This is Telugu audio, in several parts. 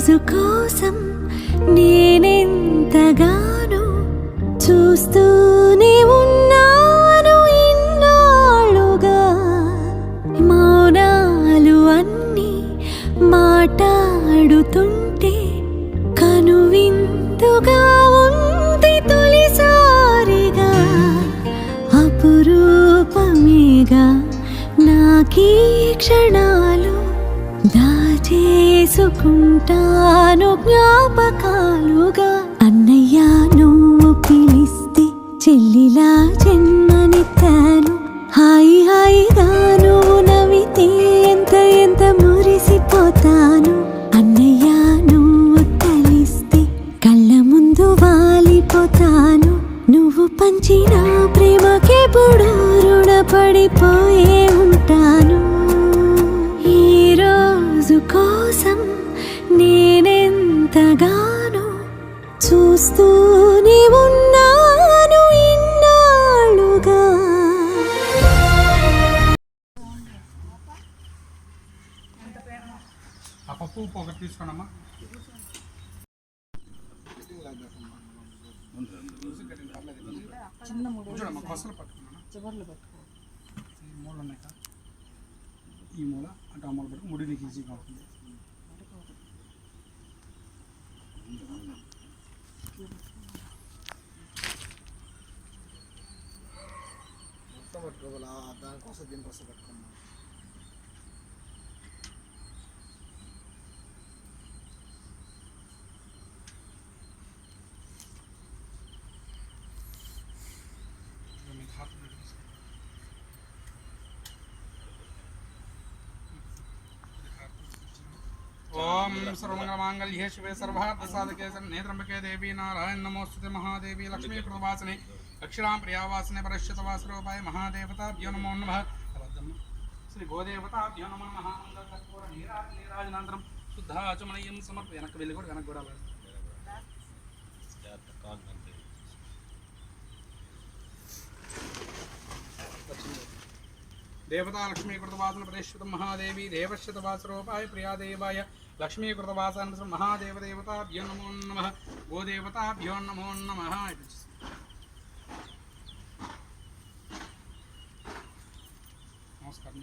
రోజు కోసం నేనెంతగానో చూస్తూనే ఉన్నాను ఇన్నాళ్ళుగా. మౌనాలు అన్నీ మాట్లాడుతుంటే కనువిందుగా ఉంది తొలిసారిగా. అపురూపమేగా నాకీ క్షణాలు, దాచేసుకుంటాను జ్ఞాపకాలుగా. అన్నయ్య నువ్వు పిలిస్తే చెల్లిలా జన్మనెత్తాను. హాయి హాయిగా నువ్వు నవ్వితే ఎంత ఎంత మురిసిపోతాను. అన్నయ్య నువ్వు తలిస్తే కళ్ళ ముందు వాలిపోతాను. నువ్వు పంచిన ప్రేమకెప్పుడు రుణపడిపోయే ఉంటాను. ఈ రోజు కోసం నేనెంతగానో చూస్తూనే ఉన్నాను ఇన్నాళ్ళుగా. ఆ పప్పు ఉప్పు ఒకటి తీసుకోండమ్మా. చిన్న మూడు కొసలు పట్టుకున్నా చివర్లు పట్టుకో. ఈ మూలు ఉన్నాయి కదా, ఈ మూల అంటే ఆ మూల పట్టుకు ముడి నీకు ఈజీగా ఉంటుంది. మొత్తం పట్టుకోవాలా, దానికోసం దీనికోసం పట్టుకున్నాం. ओम सर्वमंगलमांगल्ये शिवे सर्वार्थसाधके शरण्ये त्र्यंबके देवी नारायण नमोस्तुते महादेवी लक्ष्मी कृतवासने दक्षिणां प्रियावासने परश्चतवासरूपाय महादेवताभ्यो नमो नमः. श्री गोदेवताभ्यो नमो नमः. मंगलकर्पूर नीराजनान्तरं शुद्धाचमनीयं समर्पय. వెనక్కి వెళ్ళి కూడా వెనక్కి కూడా देवता लक्ष्मीकृतवासन प्रदेश्वत महादेवी देवश्यतवासरूपाय प्रियादेवाय लक्ष्मीकृतवासन महादेव देवताभ्यो नमो नमः. गोदेवताभ्यो नमो नमः. नमस्कारं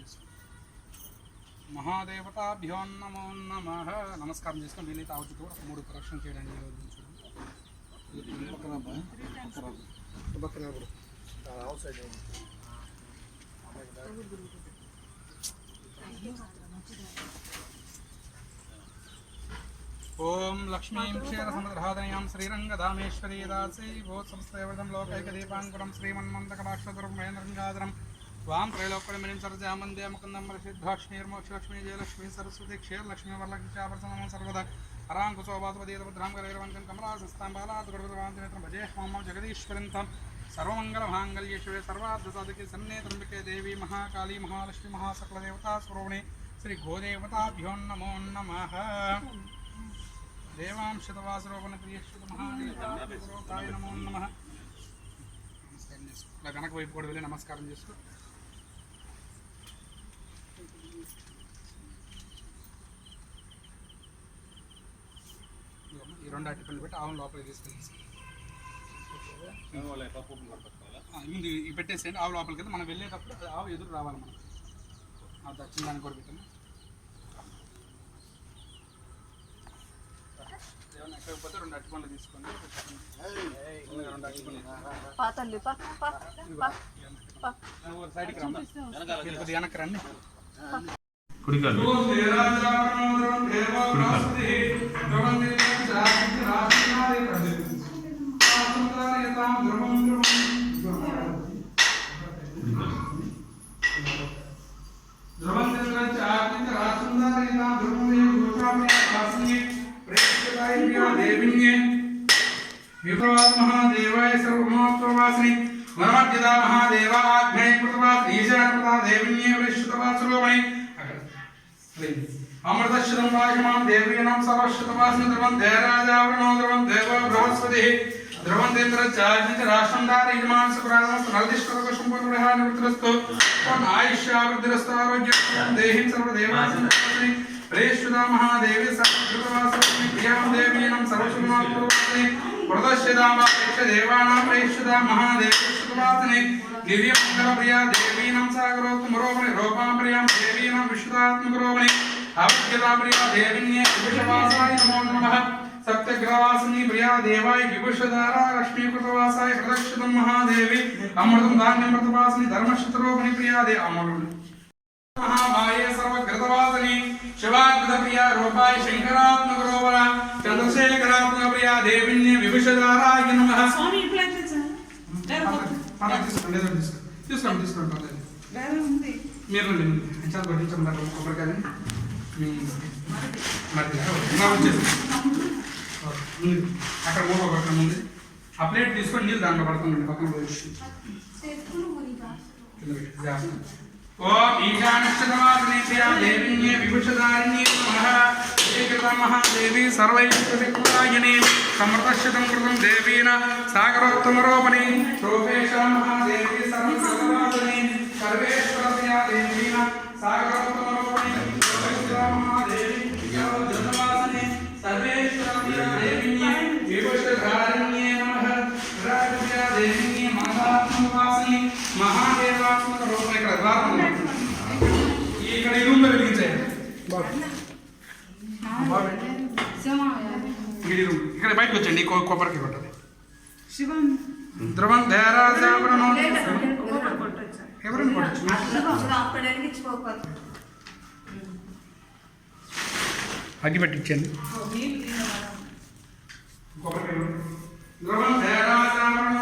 महादेवताभ्यो नमो नमः. नमस्कारं చేసుకొని వీలైతే ఆవుకి కూడా మూడు ప్రదక్షిణ చేయడానికి పక్కన అవుట్ సైడ్ ओम लक्ष्मीं क्षीरसमुद्रधातनयां श्रीरंगधामेश्वरी दासी भूत्संस्थैवृतं लोकैकदीपाङ्कुरं श्रीमन्मन्दकटाक्षगुरुं महेन्द्रगङ्गाधरं स्वां त्रैलोक्यमिनिं सर्वजामन्दे मुकुन्दं रसिद्धाक्ष्मीर्मोक्षलक्ष्मी जयलक्ष्मी सरस्वती क्षीरलक्ष्मी वरलक्ष्मीचाप्रसन्नं सर्वदा हराङ्कुशोपातपदीतभद्रां गरैरवन्तं कमलासस्तां बालाद्गुरुवान्तिनेत्रं भजे मां जगदीश्वरन्तं. सर्वमंगलमांगल्ये शिवे सर्वार्थसाधके शरण्ये त्र्यंबके देवी महाकाली महालक्ष्मी महासकलदेवता स्वरूपिणे श्री गोदेवताभ्यो नमो नमः. देवांशतवासरूपणप्रियश्रुत महादेवताय नमो नमः. ఇలా వెనక వైపు కూడా వెళ్ళి నమస్కారం చేసుకో. ఈ రెండు అట్టిపళ్ళు పెట్టి ఆవును లోపలికి తీసుకెళ్ళి ముందు పెట్టేసేయండి. ఆవు లోపలికి వెళ్తే మనం వెళ్ళేటప్పుడు ఆవు ఎదురు రావాలి. మనం ఆ దక్షిణ దాన్ని కూడా పెట్టండి. ఏమన్నా ఎక్కకపోతే రెండు అట్టిపండ్లు తీసుకోండి. రెండు అట్టిపండ్లు సైడ్కి రమ్మా, కొద్దిగా వెనక్కి రండి. महादेवाय सर्वमोत्तवासिनी वनमध्यदा महादेवा आग्नेय कृतवासिनी ईशानप्रदा देविन्ये वृश्चितवासरूपिणी अमृतश्रम वायुमां देवीनां सर्वश्रुतवासिनी ध्रुवन्ते राजावरणो ध्रुवन्ते बृहस्पतिः ध्रुवन्तेन्द्रश्चाग्निश्च राष्ट्रं दारयिमान् सुखरामस्तु नरदिष्टकशं पुनः निवृत्तिरस्तु आयुष्यावृद्धिरस्तु आरोग्यं देहिं सर्वदेवासिनी ప్రేష్ఠుదా మహాదేవి సర్వకృతవాసిని ప్రియాం దేవీనం సర్వశుభమాత్మరూపిణి ప్రదర్శిదామాప్రేక్ష దేవానాం ప్రేష్ఠుదా మహాదేవి కృతవాసిని దివ్యమంగళ ప్రియా దేవీనం సాగరోత్తమరోపణి రూపాం ప్రియాం దేవీనం విశ్వదాత్మకరోపణి అవధ్యతా ప్రియా దేవిన్యే విభుషవాసాయ నమో నమః సప్తగ్రవాసిని ప్రియా దేవాయ విభుషధారా లక్ష్మీకృతవాసాయ ప్రదక్షితం మహాదేవి అమృతం ధాన్యం ప్రతవాసిని ధర్మశతరూపిణి ప్రియా దే అమృతం महामाये सर्वकृतवासिनी शिवाकृत प्रिया रूपाय शंकरात्मकरोपण चंद्रशेखरात्मक प्रिया देविन्ये विभूषधाराय नमः स्वामी इप्लांटे తీసుకోండి మీరు చాలా పట్టించమన్నారు కొబ్బరికాయని మీ మరి అక్కడ మూడు పక్కన ఉంది ఆ ప్లేట్ తీసుకొని నీళ్ళు దాంట్లో పడుతుందండి పక్కన పోయి ఓం ఈశాన్యశ్చతమాగ్నే ప్రియా దేవిన్యే విభూషధారిణ్యే నమః ఏకదా మహాదేవి సర్వైశ్వర్యకులాయిని సమృతశ్చితం కృతం దేవీన సాగరోత్తమరోపణి రూపేశ మహాదేవి సర్వకృతవాసిని సర్వేశ్వరస్యా దేవీన సాగరోత్తమరోపణి రూపేశ మహాదేవి సర్వకృతవాసిని సర్వేశ్వరస్యా దేవిన్యే విభూషధారిణ్యే నమః రాజ్యా దేవిన్యే మహాత్మవాసిని మహాదేవాత్మక రూపం ఇక్కడ ఇక్కడ ఈ రూమ్ లో వెలిగించాయి ఇక్కడ బయటకు వచ్చండి కొబ్బరికి కొట్టది ధ్రువం ధైర్యాజాపరణం ఎవరిని కొట్టచ్చు అగ్గి పెట్టించండి ధ్రువం ధైర్యాజాపరణం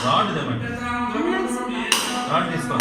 రాడ్ దేమండి రాడ్ తీసుకో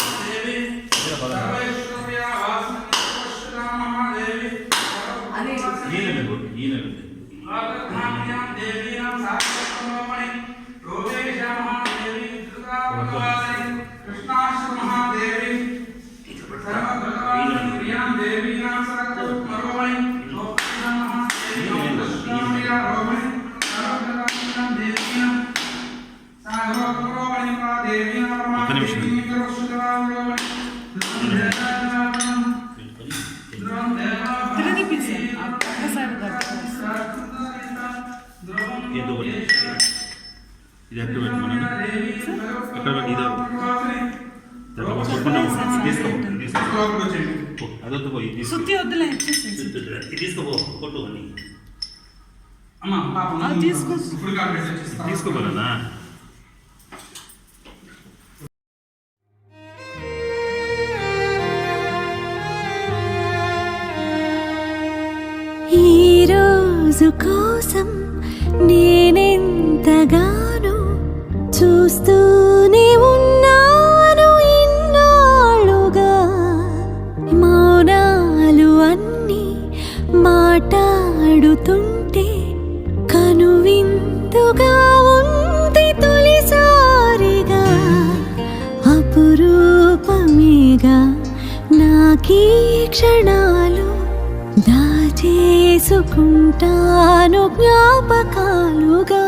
ఇది ఎక్కడ పెట్టుకున్నాను ఎక్కడ ఇదో అదొద్దు పోయి తీసుకోపో కొట్టు అని తీసుకోపోనా ఈ రోజు కోసం నేనెంతగానో చూస్తూనే ఉన్నాను ఇన్నాళ్ళుగా మౌనాలు అన్నీ మాట్లాడుతుంటే కనువిందుగా ఉంది తొలిసారిగా అపురూపమేగా నాకీ క్షణాలు దాచేసుకుంటాను జ్ఞాపకాలుగా